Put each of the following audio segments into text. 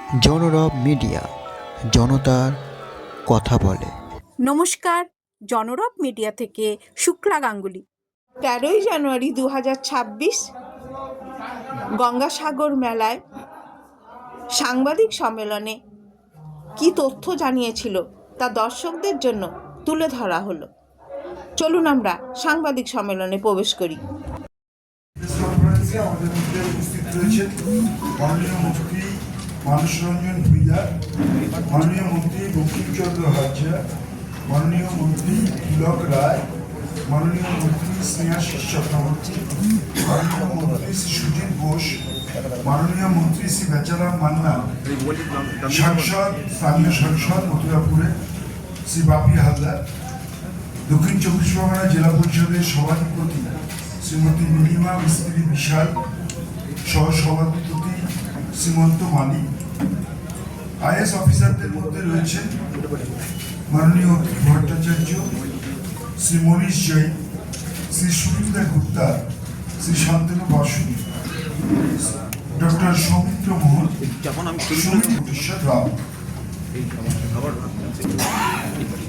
জনরব media, জনতার কথা বলে। নমস্কার, জনরব মিডিয়া থেকে শুক্লা গাঙ্গুলি। 13ই জানুয়ারি 2026 গঙ্গাসাগর মেলায় সাংবাদিক সম্মেলনে কি তথ্য জানিয়েছিল তা দর্শকদের জন্য তুলে ধরা হলো। চলুন আমরা সাংবাদিক সম্মেলনে প্রবেশ করি। আমাদের মধ্যে উপস্থিত রয়েছেন মাননীয় মন্ত্রী মানস রঞ্জন ভূঁইয়া, মাননীয় মন্ত্রী বঙ্কিমচন্দ্র হাজরা, মাননীয় মন্ত্রী তিলক রায়, মাননীয় মন্ত্রী স্নেহাশিস চক্রবর্তী, মাননীয় মন্ত্রী শ্রী সুজিত বোস, মাননীয় মন্ত্রী শ্রী বেচারাম মান্না, সাংসদ স্থানীয় সাংসদ মথুরাপুরে শ্রী বাপি হালদার, দক্ষিণ চব্বিশ পরগনা জেলা পরিষদের সভাধিপতি শ্রীমতী নীলিমা মিস্ত্রি বিশাল, সহসভাধিপতি শ্রীমন্ত মালিক। আইএস অফিসারদের মধ্যে রয়েছেন মাননীয় অখিল ভট্টাচার্য, শ্রী মনীষ জৈন, শ্রী সুমিত্রা গুপ্তা, শ্রী শান্তনু বাসু, ডক্টর সৌমিত্র মোহন, কোটেশ্বর রাও।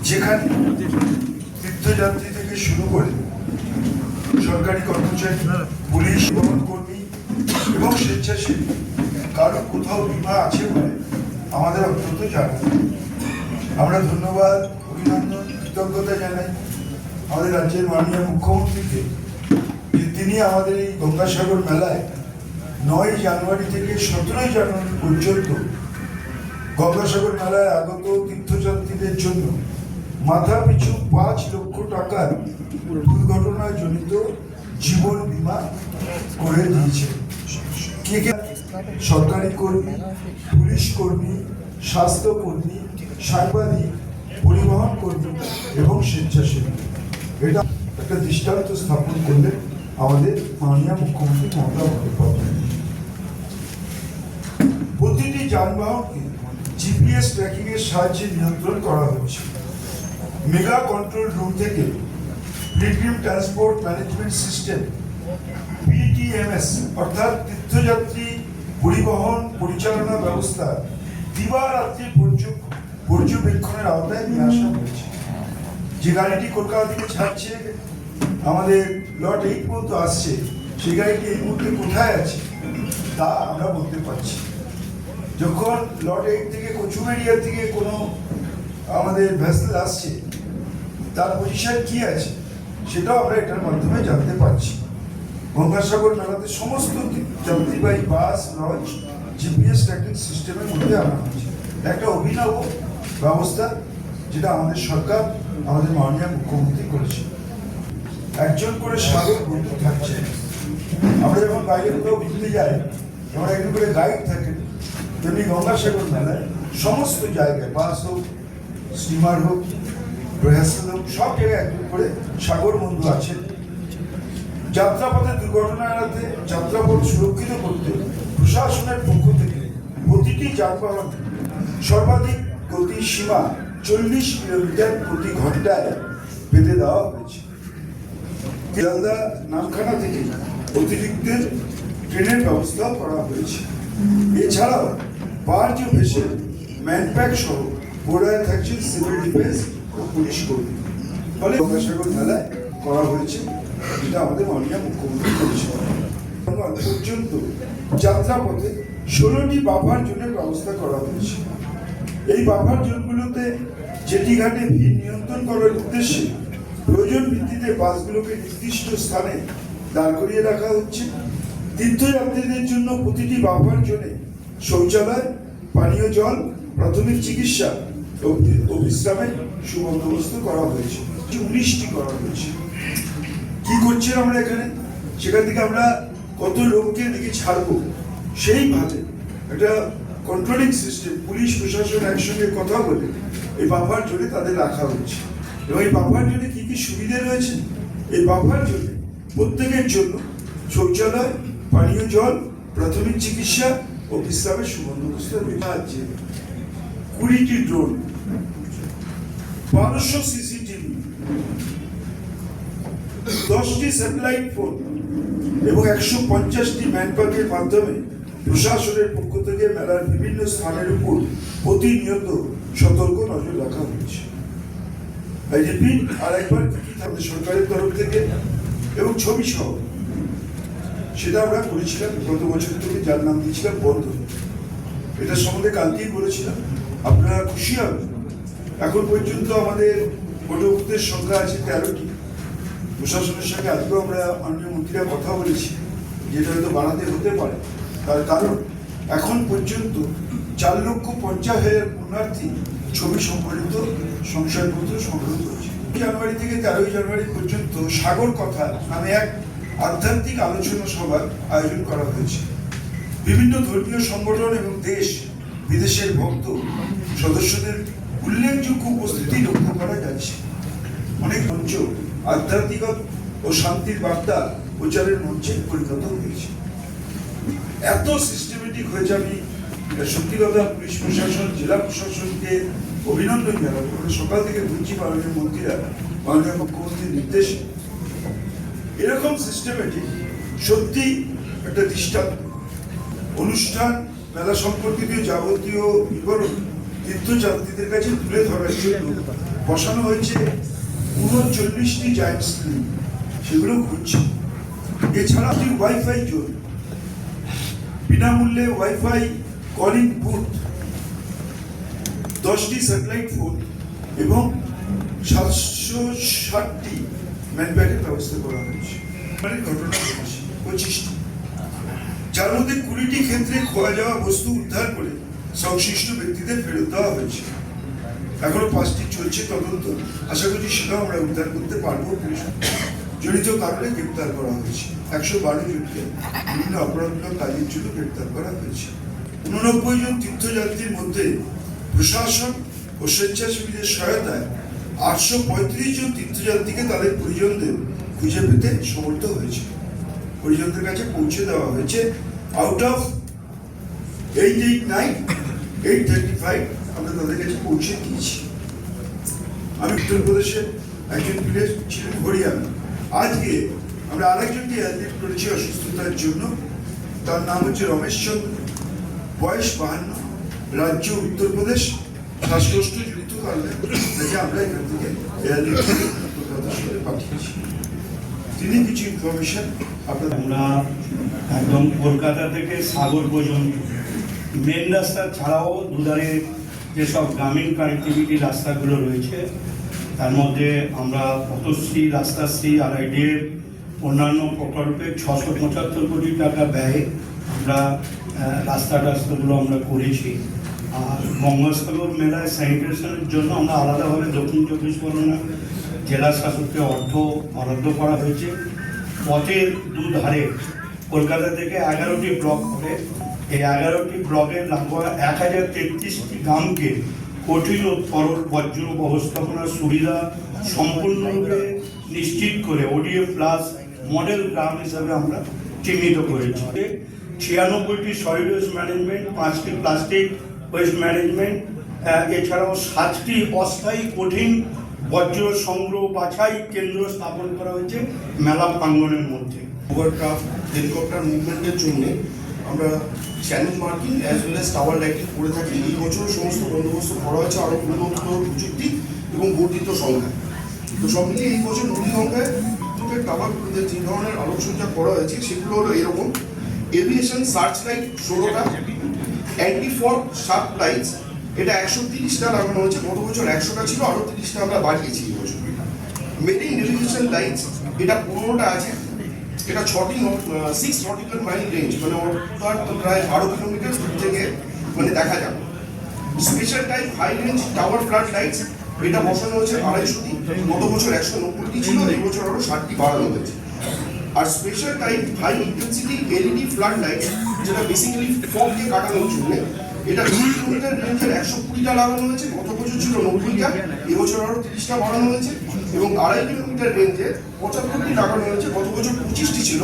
যেখানে তীর্থযাত্রী থেকে শুরু করে সরকারি কর্মচারী, পুলিশ, কর্মী এবং স্বেচ্ছাসেবী কারো কোথাও বিমা আছে বলে আমাদের অন্তত জানা। আমরা ধন্যবাদ, অভিনন্দন, কৃতজ্ঞতা জানাই আমাদের রাজ্যের মাননীয় মুখ্যমন্ত্রীকে, যে তিনি আমাদের এই গঙ্গাসাগর মেলায় 9 জানুয়ারি থেকে 17 জানুয়ারি পর্যন্ত গঙ্গাসাগর মেলায় আগত তীর্থযাত্রীদের জন্য মাথা পিছু 5 লক্ষ টাকার দুর্ঘটনায় জনিত জীবন বীমা করে দিয়েছে। কে কে? সরকারি কর্মী, পুলিশ কর্মী, স্বাস্থ্য কর্মী, সাংবাদিক, পরিবহন কর্মী এবং স্বেচ্ছাসেবী। এটা একটা দৃষ্টান্ত স্থাপন করলেন আমাদের মাননীয় মুখ্যমন্ত্রী মমতা বন্দ্যোপাধ্যায়। প্রতিটি যানবাহনকে জিপিএস ট্র্যাকিং এর সাহায্যে নিয়ন্ত্রণ করা হচ্ছে। মেগা কন্ট্রোল রুম থেকে পিলগ্রিম ট্রান্সপোর্ট ম্যানেজমেন্ট সিস্টেম পিটিএমএস অর্থাৎ তীর্থযাত্রী পরিবহন পরিচালনা ব্যবস্থা দিবারাত্রি পর্যবেক্ষণের আওতায় নিয়ে আসা হয়েছে। যে গাড়িটি কলকাতা থেকে ছাড়ছে আমাদের লট 8 পর্যন্ত আসছে, সেই গাড়িটি এই মুহূর্তে কোথায় আছে তা আমরা বলতে পারছি। যখন লট 8 থেকে কচুবেড়িয়া থেকে কোনো আমাদের ভেসেল আসছে তার পজিশন কি আছে সেটাও আমরা এটার মাধ্যমে জানতে পারছি। গঙ্গাসাগর মেলাতে সমস্ত যাত্রীবাহী বাস, লঞ্চ জিপিএস ট্র্যাকিং সিস্টেমের মধ্যে আনা হয়েছে। একটা অভিনব ব্যবস্থা যেটা আমাদের সরকার, আমাদের মাননীয় মুখ্যমন্ত্রী করেছে। একজন করে সাগর বন্ধু থাকছে। আমরা যখন বাইরে কোথাও ঘুরতে যাই, আমরা একজন করে গাইড থাকেন, তেমনি গঙ্গাসাগর মেলায় সমস্ত জায়গায় বাস হোক, স্টিমার হোক, রিহার্সাল হোক, সব জায়গায় একজন করে সাগর বন্ধু আছেন। যাত্রাপথে দুর্ঘটনা এড়াতে, যাত্রাপথ সুরক্ষিত করতে প্রশাসনের পক্ষ থেকে প্রতিটি যানবাহন সর্বাধিক গতি সীমা 40 কিলোমিটার প্রতি ঘন্টায় বেঁধে দেওয়া হয়েছে। শিয়ালদা নামখানা থেকে অতিরিক্ত ট্রেনের ব্যবস্থাও করা হয়েছে। এছাড়াও বার্জ ভেসেল, ম্যানপ্যাক সহ বোর্ডারে থাকছে সিভিল ডিফেন্স ও পুলিশ কর্মী। ফলে গঙ্গাসাগর মেলায় করা হয়েছে, যেটা আমাদের মাননীয় মুখ্যমন্ত্রী করেছে। পর্যন্ত যাত্রাপথে 16টি বাফার জোনের ব্যবস্থা করা হয়েছে। এই বাফার জোনগুলোতে জেটি ঘাটে ভিড় নিয়ন্ত্রণ করার উদ্দেশ্যে প্রয়োজন ভিত্তিতে বাসগুলোকে নির্দিষ্ট স্থানে দাঁড় করিয়ে রাখা হচ্ছে। তীর্থযাত্রীদের জন্য প্রতিটি বাফার জোনে শৌচালয়, পানীয় জল, প্রাথমিক চিকিৎসা ও বিশ্রামের সুবন্দোবস্ত করা হয়েছে। 19টি করা হয়েছে। কি করছি আমরা এখানে? সেখান থেকে আমরা কত লোককে দিকে ছাড়বো সেইভাবে একটা কন্ট্রোলিং সিস্টেম, পুলিশ প্রশাসন একসঙ্গে কথা বলে এই বাফার জোনে তাদের রাখা হচ্ছে। এবং এই বাফার জোনে কি কি সুবিধা রয়েছে? এই বাফার জোনে প্রত্যেকের জন্য শৌচালয়, পানীয় জল, প্রাথমিক চিকিৎসা ও বিশ্রামের সুবন্দোবস্ত রয়েছে। 20টি ড্রোন, 1200 সিসিটিভি, 10টি স্যাটেলাইট ফোন এবং 150টি ম্যানপাওয়ারের মাধ্যমে প্রশাসনের পক্ষ থেকে মেলার বিভিন্ন স্থানের উপর প্রতিনিয়ত সতর্ক নজর রাখা হয়েছে। I repeat, আর একবার কি আমাদের সরকারের তরফ থেকে এবং ছবি সহ সেটা আমরা করেছিলাম গত বছর থেকে, যার নাম দিয়েছিলাম বন্ধ। এটা সম্বন্ধে কালকেই বলেছিলাম, আপনারা খুশি হবেন। এখন পর্যন্ত আমাদের ভোটভুক্তের সংখ্যা আছে 13টি। প্রশাসনের সঙ্গে আজকেও আমরা মাননীয় মন্ত্রীরা কথা বলেছি, যেটা হয়তো বাড়াতে হতে পারে। তার কারণ এখন পর্যন্ত 4,50,000 পুণ্যার্থী ছবি সম্বলিত সংশয়পত্র সংগ্রহ করেছে। জানুয়ারি থেকে 13 জানুয়ারি পর্যন্ত সাগর কথা নামে এক আধ্যাত্মিক আলোচনা সভার আয়োজন করা হয়েছে। বিভিন্ন ধর্মীয় সংগঠন এবং দেশ বিদেশের ভক্ত সদস্যদের উল্লেখযোগ্য উপস্থিতি লক্ষ্য করা যাচ্ছে। অনেক মঞ্চ আধ্যাত্মিক ও শান্তির বার্তা প্রচারের মঞ্চে পরিণত হয়েছে। এত সিস্টেমেটিক হয়েছে, আমি সত্যি কথা পুলিশ প্রশাসন, জেলা প্রশাসনকে অভিনন্দন জানাবো। সকাল থেকে বুঝছি মাননীয় মন্ত্রীরা মাননীয় মুখ্যমন্ত্রীর নির্দেশে এরকম সিস্টেমেটিক সত্যি একটা দৃষ্টান্ত। অনুষ্ঠান মেলা সম্পর্কিত যাবতীয় বিবরণ তীর্থযাত্রীদের কাছে তুলে ধরার জন্য বসানো হয়েছে 39টি জায়ান্ট স্ক্রিন, সেগুলো ঘুরছে। এছাড়া ওয়াইফাই জোন, বিনামূল্যে ওয়াইফাই কলিং বুথ, 10টি স্যাটেলাইট ফোন এবং 760টি ম্যানব্যাগের ব্যবস্থা করা হয়েছে। ঘটনা ঘটেছে 25টি, যার মধ্যে 20টি ক্ষেত্রে খোয়া যাওয়া বস্তু উদ্ধার করে সংশ্লিষ্ট ব্যক্তিদের ফেরত দেওয়া হয়েছে। এখনো 5টি চলছে তদন্ত, আশা করছি সেটাও আমরা উদ্ধার করতে পারবো। জড়িত কারণে গ্রেপ্তার করা হয়েছে। 112 জনকে বিভিন্ন অপরাধমূলক কাজের জন্য গ্রেপ্তার করা হয়েছে। 89 জন তীর্থযাত্রীর মধ্যে প্রশাসন ও স্বেচ্ছাসেবীদের সহায়তায় 835 জন তীর্থযাত্রীকে তাদের পরিজনদের খুঁজে পেতে সমর্থ হয়েছে। পরিজনদের কাছে পৌঁছে দেওয়া হয়েছে। আউট অফ 835 আমরা তাদের কাছে পৌঁছে দিয়েছি। আমি উত্তরপ্রদেশের একজন প্লেয়ার ছিলেন হরিয়ানা। আজকে আমরা আরেকজনকে অ্যাডমিট করেছি অসুস্থতার জন্য। তার নাম হচ্ছে রমেশ চন্দ্র, বয়স 52, রাজ্য উত্তরপ্রদেশ, শ্বাসকষ্ট জড়িত কারণে আমরা এখান থেকে পাঠিয়েছি। তিনি কিছু ইনফরমেশন আপনাদের। আমরা একদম কলকাতা থেকে সাগর পর্যন্ত মেন রাস্তা ছাড়াও দুধারে যেসব গ্রামীণ কানেক্টিভিটি রাস্তাগুলো রয়েছে তার মধ্যে আমরা পথশ্রী, রাস্তাশ্রী, RIDF অন্যান্য প্রকল্পে 675 কোটি টাকা ব্যয়ে আমরা রাস্তাগুলো আমরা করেছি। আর গঙ্গাসাগর মেলায় স্যানিটেশনের জন্য আমরা আলাদাভাবে দক্ষিণ 24 পরগনা জেলা শাসককে অর্থ বরাদ্দ করা হয়েছে। পথের দুধারে কলকাতা থেকে 11টি ব্লক করে এই 11টি ব্লকের লাগোয়া 1033টি গ্রামকে কঠিন ও তরল বর্জ্য ব্যবস্থাপনার সুবিধা সম্পূর্ণরূপে নিশ্চিত করে ODF প্লাস মডেল গ্রাম হিসাবে আমরা চিহ্নিত করেছি। 96টি সলিড ওয়েস্ট ম্যানেজমেন্ট, 5টি প্লাস্টিক ওয়েস্ট ম্যানেজমেন্ট, এছাড়াও 7টি অস্থায়ী কঠিন বর্জ্য সংগ্রহ বাছাই কেন্দ্র স্থাপন করা হয়েছে মেলা প্রাঙ্গণের মধ্যে। ওভারক্রাফট হেলিকপ্টার মুভমেন্টের জন্য আমরা channel marking as well as tower lighting করে থাকি। এই বছর সমস্ত বন্দোবস্ত করা হয়েছে আরও উন্নত প্রযুক্তি এবং বর্ধিত সংখ্যা। তো সব মিলিয়ে এই বছর নদীগঙ্গায় বিদ্যুতের টাওয়ারগুলোতে যে ধরনের আলোকসজ্জা করা হয়েছে সেগুলো হলো এরকম: এভিয়েশন সার্চ লাইট 16টা, অ্যান্টি ফগ শার্প লাইটস এটা 130টা লাগানো হয়েছে। গত বছর 100টা ছিল, আরও 30টা আমরা বাড়িয়েছি এই বছর। মেরিন নেভিগেশন লাইটস এটা 15টা আছে। এটা 6 নটিক্যাল মাইল রেঞ্জ, মানে ওটার তো প্রায় 12 কিলোমিটার দূর থেকে মানে দেখা যাবে। Special type high range tower flood lights এটা বসানো হয়েছে 250টি। গত বছর 190টি ছিল, এই বছর আরও 60টি বাড়ানো হয়েছে। আর special type high intensity LED flood light যেটা বেসিক্যালি ফগকে কাটানোর জন্য, এটা 2 কিলোমিটার রেঞ্জের 120টা লাগানো হয়েছে। গত বছর ছিল 90টা, এবছর আরও 30টা বাড়ানো হয়েছে। এবং 2.5 কিলোমিটার রেঞ্জে 75টি লাগানো হয়েছে। গত বছর 25টি ছিল,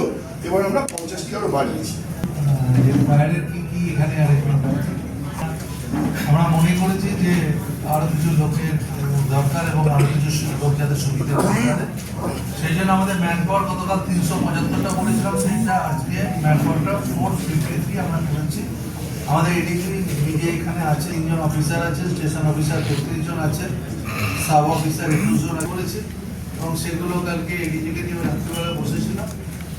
এবার আমরা 50টি আরও বাড়িয়েছি। আমরা মনে করেছি যে আরো কিছু লোকের দরকার এবং আরো কিছু লোক যাতে সুবিধা করতে পারে। সেই জন্য আমাদের ম্যান পাওয়ার গতকাল 375টা বলেছিলাম, সেইটা আজকে ম্যান পাওয়ারটা 453 আমরা করেছি। আমাদের এডিজি নিজে এখানে আছে, 3 জন অফিসার আছে, স্টেশন অফিসার 33 জন আছে, সাব অফিসার 21 জন করেছে এবং সেগুলো কালকে এডিজিকে নিয়ে রাত্রিবেলা বসেছিলাম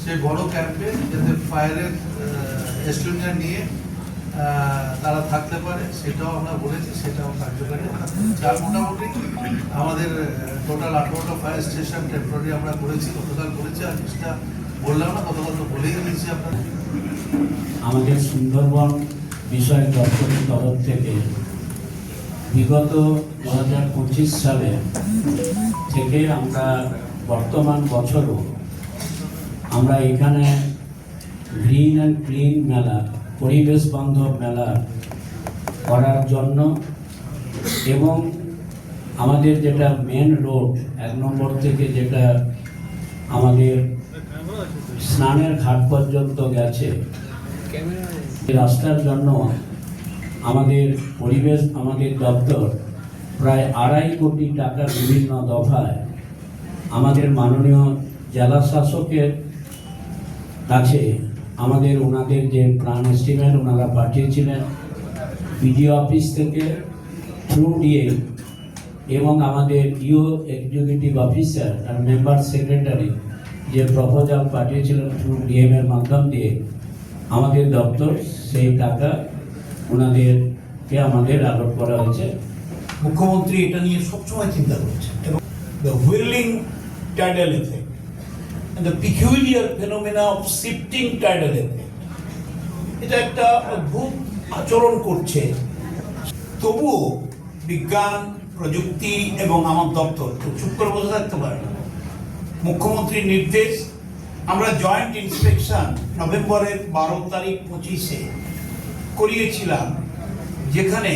সেই বড় ক্যাম্পে, যাতে ফায়ারের এস্টিমেট নিয়ে তারা থাকতে পারে সেটাও আমরা বলেছি, সেটাও কার্যকারী। যার মোটামুটি আমাদের টোটাল 18টা ফায়ার স্টেশন টেম্পোরারি আমরা করেছি, গতকাল করেছি, আর কিছুটা বললাম না, গতকাল তো বলেই দিয়েছি আপনাদের। আমাদের সুন্দরবন বিষয় দপ্তরের তরফ থেকে বিগত 2025 সালে থেকে আমরা বর্তমান বছরও আমরা এখানে গ্রিন অ্যান্ড ক্লিন মেলা, পরিবেশ বান্ধব মেলা করার জন্য এবং আমাদের যেটা মেন রোড 1 নম্বর থেকে যেটা আমাদের স্নানের ঘাট পর্যন্ত গেছে, রাস্তার জন্য আমাদের আমাদের দপ্তর প্রায় 2.5 কোটি টাকা বিভিন্ন দফায় আমাদের মাননীয় জেলা শাসকের কাছে ওনাদের যে প্ল্যান এস্টিমেট ওনারা পাঠিয়েছিলেন বিডিও অফিস থেকে থ্রু ডিএ এবং আমাদের এক্সিকিউটিভ অফিসার আর মেম্বার সেক্রেটারি যে প্রপোজাল পাঠিয়েছিলেন থ্রু ডিএম এর মাধ্যম দিয়ে আমাদের দপ্তর সেই টাকা ওনাদেরকে আমাদের আলোট করা হয়েছে। মুখ্যমন্ত্রী এটা নিয়ে সবসময় চিন্তা করছে এবং the whirling tidal effect and the peculiar phenomena of shifting tidal effect, এটা একটা অদ্ভুত আচরণ করছে। তবুও বিজ্ঞান, প্রযুক্তি এবং আমার দপ্তর তো চুপ করে বসে থাকতে পারে না। মুখ্যমন্ত্রীর নির্দেশ, আমরা জয়েন্ট ইন্সপেকশন নভেম্বরের 12 তারিখ 25-এ করিয়েছিলাম, যেখানে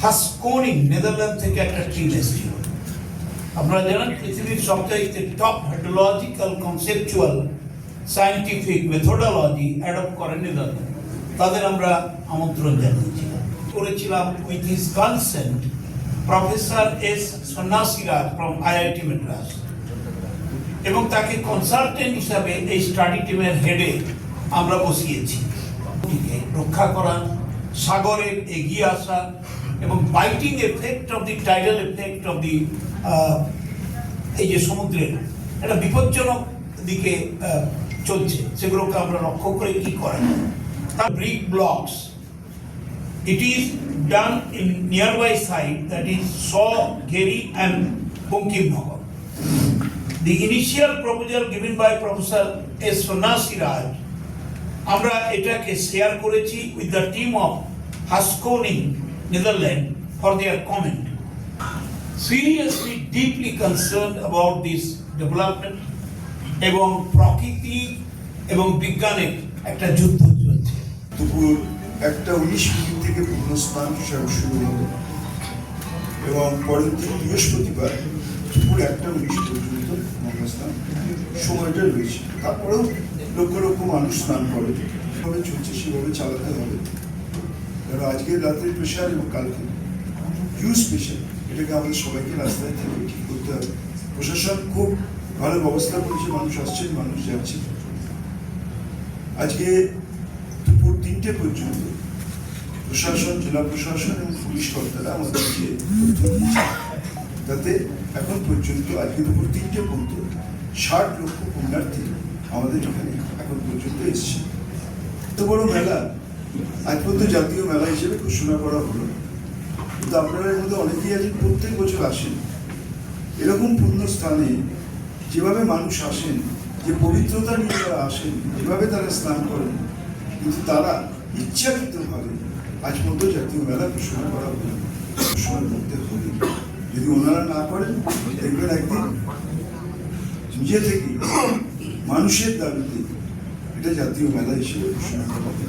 হাসকোনিং নেদারল্যান্ড থেকে একটা টিম এসেছিল। আপনারা জানেন পৃথিবীর সবচাইতে top hydrological conceptual scientific methodology adopt করেন নেদারল্যান্ড, তাদের আমরা আমন্ত্রণ করেছিলাম with his consent professor S Sanyasiraj from IIT Madras, এবং তাকে কনসালটেন্ট হিসাবে এই স্টাডি টিমের হেডে আমরা বসিয়েছি। রক্ষা করা, সাগরের এগিয়ে আসা এবং biting effect of the tidal effect of the এই যে সমুদ্রের একটা বিপজ্জনক দিকে চলছে, সেগুলোকে আমরা লক্ষ্য করে কি করা যায়। তার brick blocks, it is done in nearby site, that is Shaw, Geri and Bankimnagar. The initial proposal given by Professor S. Sonnasiraj, আমরা এটাকে শেয়ার করেছি with the team of Haskoning, Netherlands for their comment. Seriously, deeply concerned about this development এবং প্রকৃতি এবং বিজ্ঞানের একটা যুদ্ধ চলছে। দুপুর 1:19 থেকে পূর্ণস্নান শুরু হবে এবং পরের দিন বৃহস্পতিবার দুপুর 1:19 পর্যন্ত মহাস্নান সময়টা রয়েছে। তারপরেও লক্ষ লক্ষ মানুষ স্নান করে, যেভাবে চলছে সেভাবে চালাতে হবে, কারণ আজকের রাতের প্রেশার এবং কালকে হিউজ প্রেশার, এটাকে আমাদের সবাইকে রাস্তায় থেকে ঠিক করতে হবে। প্রশাসন খুব ভালো ব্যবস্থা করেছে, মানুষ আসছেন, মানুষ যাচ্ছেন। আজকে দুপুর 3টে পর্যন্ত প্রশাসন, জেলা প্রশাসন এবং পুলিশ কর্তারা আমাদেরকে তথ্য দিয়েছে, তাতে এখন পর্যন্ত আজকে দুপুর 3টে পর্যন্ত 60 লক্ষ পুণ্যার্থী আমাদের এখানে এখন পর্যন্ত এসছে। এত বড় মেলা আজ পর্যন্ত জাতীয় মেলা হিসেবে ঘোষণা করা হলো, কিন্তু আপনারা এর মধ্যে অনেকেই আজ প্রত্যেক বছর আসেন। এরকম পূর্ণ স্থানে যেভাবে মানুষ আসেন, যে পবিত্রতা নিয়ে তারা আসেন, যেভাবে তারা স্নান করেন, কিন্তু তারা ইচ্ছাকৃতভাবে আজ পর্যন্ত জাতীয় মেলা ঘোষণা করা হলো, ঘোষণা করতে হবে। যদি ওনারা না করেন, দেখবেন একদিন নিজে থেকে মানুষের দাবিতে এটা জাতীয় মেলা হিসেবে ঘোষণা করা হবে।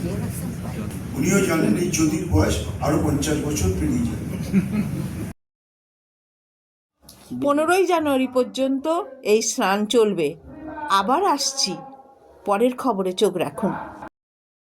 উনিও জানেন এই জ্যোতির বয়স আরো 50 বছর পেরিয়ে যাবে। 15ই জানুয়ারি পর্যন্ত এই স্নান চলবে। আবার আসছি, পরের খবরে চোখ রাখুন।